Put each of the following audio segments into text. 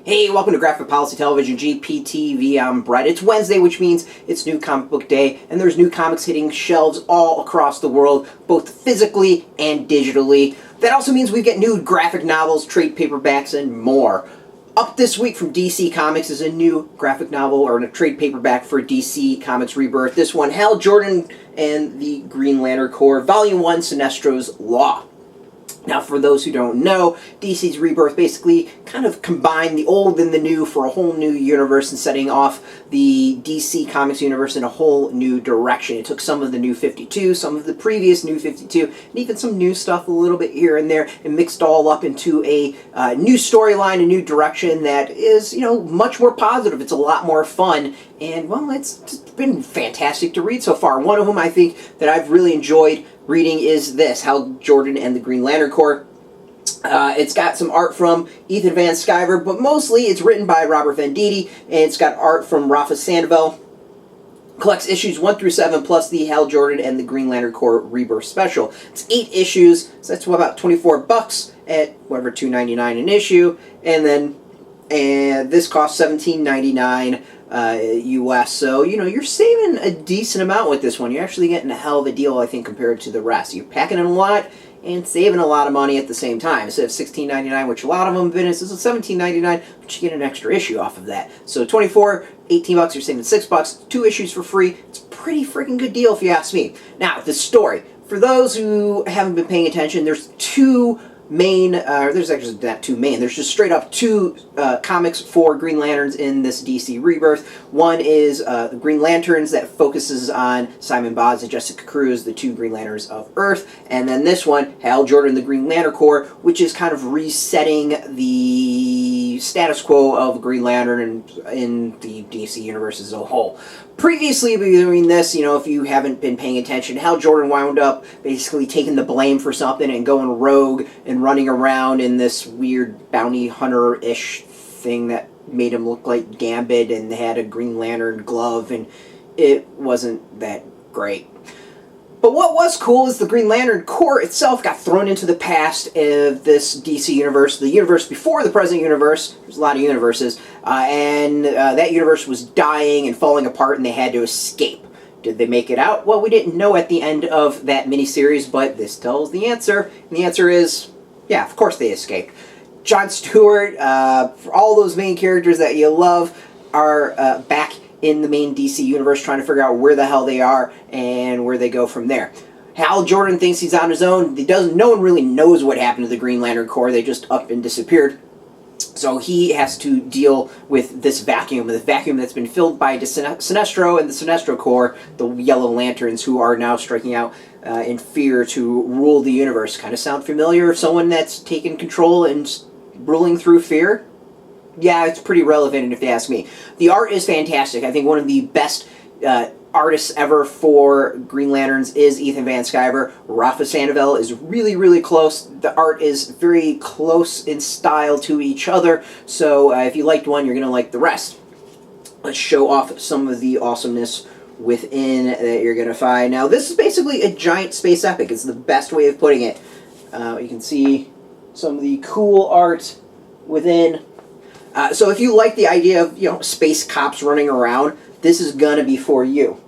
Hey, welcome to Graphic Policy Television, GPTV. I'm Brett. It's Wednesday, which means it's New Comic Book Day, and there's new comics hitting shelves all across the world, both physically and digitally. That also means we get new graphic novels, trade paperbacks, and more. Up this week from DC Comics is a new graphic novel, or a trade paperback for DC Comics Rebirth. This one, Hal Jordan and the Green Lantern Corps, Volume 1, Sinestro's Law. Now, for those who don't know, DC's Rebirth basically kind of combined the old and the new for a whole new universe and setting off the DC Comics universe in a whole new direction. It took some of the New 52, some of the previous New 52, and even some new stuff a little bit here and there, and mixed all up into a new storyline, a new direction that is, much more positive. It's a lot more fun, and, well, it's been fantastic to read so far. One of them I think that I've really enjoyed reading is this, Hal Jordan and the Green Lantern Corps. It's got some art from Ethan Van Sciver, but mostly it's written by Robert Venditti, and it's got art from Rafa Sandoval. Collects issues 1 through 7, plus the Hal Jordan and the Green Lantern Corps Rebirth special. It's 8 issues, so that's about $24 at whatever, $2.99 an issue, and then this costs $17.99 US, so you're saving a decent amount with this one. You're actually getting a hell of a deal, I think, compared to the rest. You're packing in a lot and saving a lot of money at the same time. Instead of $16.99, which a lot of them have been, this is $17.99, but you get an extra issue off of that. So 24, $18, you're saving $6, 2 issues for free. It's a pretty freaking good deal if you ask me. Now, the story. For those who haven't been paying attention, there's two main, there's actually not two main, there's just straight up two comics for Green Lanterns in this DC Rebirth. One is the Green Lanterns that focuses on Simon Baz and Jessica Cruz, the two Green Lanterns of Earth, and then this one, Hal Jordan, the Green Lantern Corps, which is kind of resetting the status quo of Green Lantern in the DC universe as a whole. Previously, doing this, if you haven't been paying attention, Hal Jordan wound up basically taking the blame for something and going rogue and running around in this weird bounty hunter-ish thing that made him look like Gambit and had a Green Lantern glove, and it wasn't that great. But what was cool is the Green Lantern Corps itself got thrown into the past of this DC universe, the universe before the present universe. There's a lot of universes, and that universe was dying and falling apart, and they had to escape. Did they make it out? Well, we didn't know at the end of that miniseries, but this tells the answer. And the answer is, yeah, of course they escaped. Jon Stewart, for all those main characters that you love, are back in the main DC universe trying to figure out where the hell they are and where they go from there. Hal Jordan thinks he's on his own. No one really knows what happened to the Green Lantern Corps. They just up and disappeared. So he has to deal with this vacuum that's been filled by Sinestro and the Sinestro Corps, the Yellow Lanterns, who are now striking out in fear to rule the universe. Kind of sound familiar? Someone that's taken control and ruling through fear? Yeah, it's pretty relevant if you ask me. The art is fantastic. I think one of the best artists ever for Green Lanterns is Ethan Van Sciver. Rafa Sandoval is really, really close. The art is very close in style to each other, so if you liked one, you're going to like the rest. Let's show off some of the awesomeness within that you're going to find. Now, this is basically a giant space epic. It's the best way of putting it. You can see some of the cool art within. So if you like the idea of, space cops running around, this is going to be for you.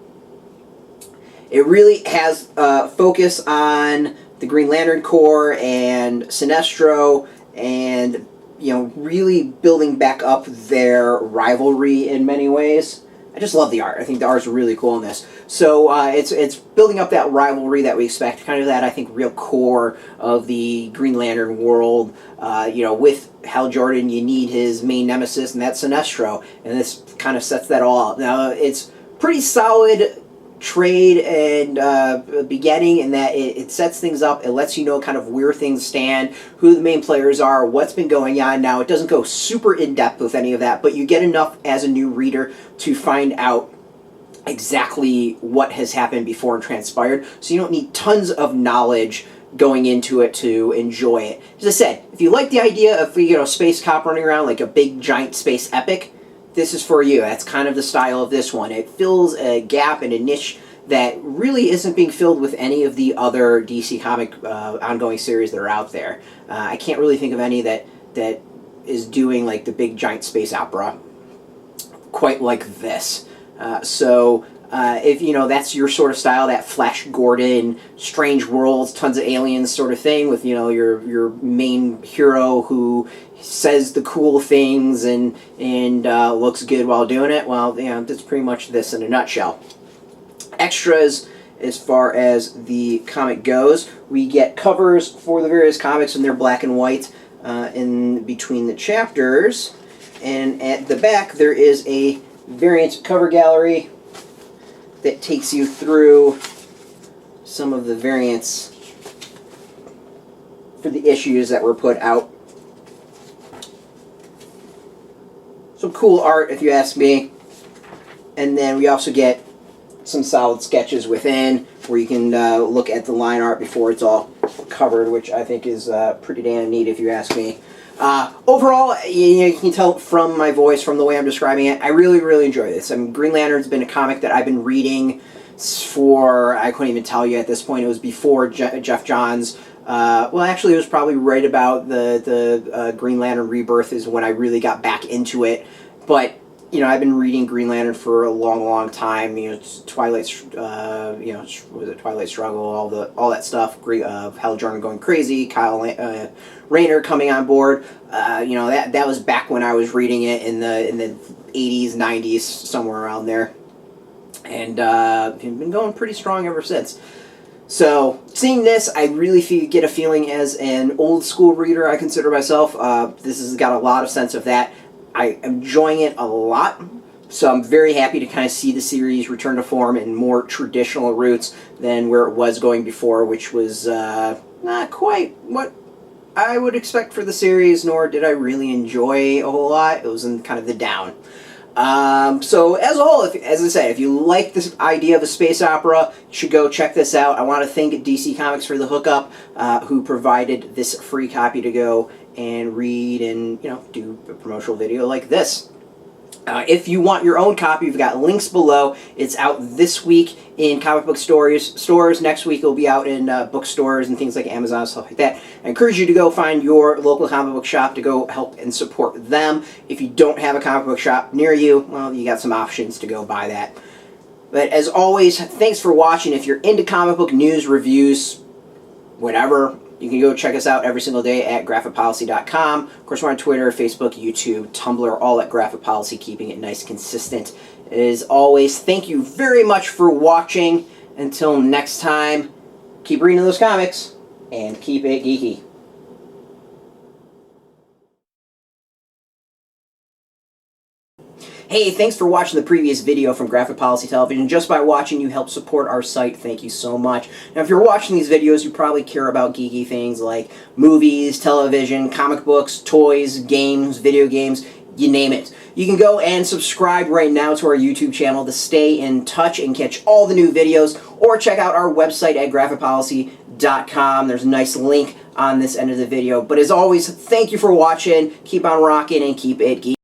It really has focus on the Green Lantern Corps and Sinestro and, really building back up their rivalry in many ways. I just love the art. I think the art's really cool in this. So it's building up that rivalry that we expect, kind of that, I think, real core of the Green Lantern world. With Hal Jordan, you need his main nemesis, and that's Sinestro, and this kind of sets that all up. Now, it's pretty solid trade and beginning in that it sets things up. It lets you know kind of where things stand, who the main players are, what's been going on. Now, it doesn't go super in-depth with any of that, but you get enough as a new reader to find out exactly what has happened before and transpired, so you don't need tons of knowledge going into it to enjoy it. As I said, if you like the idea of space cop running around like a big giant space epic, this is for you. That's kind of the style of this one. It fills a gap and a niche that really isn't being filled with any of the other DC comic ongoing series that are out there. I can't really think of any that is doing like the big giant space opera, quite like this. If you know that's your sort of style, that Flash Gordon, strange worlds, tons of aliens sort of thing, with your main hero who says the cool things and looks good while doing it. Well, that's pretty much this in a nutshell. Extras. As far as the comic goes, we get covers for the various comics, and they're black and white in between the chapters. And at the back, there is a variant cover gallery that takes you through some of the variants for the issues that were put out. Some cool art, if you ask me. And then we also get some solid sketches within where you can look at the line art before it's all covered, which I think is pretty damn neat if you ask me. Overall, you can tell from my voice, from the way I'm describing it, I really, really enjoy this. I mean, Green Lantern's been a comic that I've been reading for, I couldn't even tell you at this point. It was before Jeff Johns. Well, actually, it was probably right about the Green Lantern Rebirth is when I really got back into it. But I've been reading Green Lantern for a long, long time. Twilight, was it Twilight Struggle, all that stuff. Hal Jordan going crazy, Kyle Rayner coming on board. That was back when I was reading it in the 80s, 90s, somewhere around there, and been going pretty strong ever since. So, seeing this, I really get a feeling as an old school reader, I consider myself. This has got a lot of sense of that. I'm enjoying it a lot, so I'm very happy to kind of see the series return to form in more traditional roots than where it was going before, which was not quite what I would expect for the series, nor did I really enjoy a whole lot. It was in kind of the down. So as a whole, as I said, if you like this idea of a space opera, you should go check this out. I want to thank DC Comics for the hookup, who provided this free copy to go and read and do a promotional video like this. If you want your own copy, we've got links below. It's out this week in comic book stores. Next week it'll be out in bookstores and things like Amazon, stuff like that. I encourage you to go find your local comic book shop to go help and support them. If you don't have a comic book shop near you, well, you got some options to go buy that. But as always, thanks for watching. If you're into comic book news, reviews, whatever, you can go check us out every single day at graphicpolicy.com. Of course, we're on Twitter, Facebook, YouTube, Tumblr, all at Graphic Policy, keeping it nice and consistent. As always, thank you very much for watching. Until next time, keep reading those comics, and keep it geeky. Hey, thanks for watching the previous video from Graphic Policy Television. Just by watching, you help support our site. Thank you so much. Now, if you're watching these videos, you probably care about geeky things like movies, television, comic books, toys, games, video games, you name it. You can go and subscribe right now to our YouTube channel to stay in touch and catch all the new videos, or check out our website at graphicpolicy.com. There's a nice link on this end of the video. But as always, thank you for watching. Keep on rocking and keep it geeky.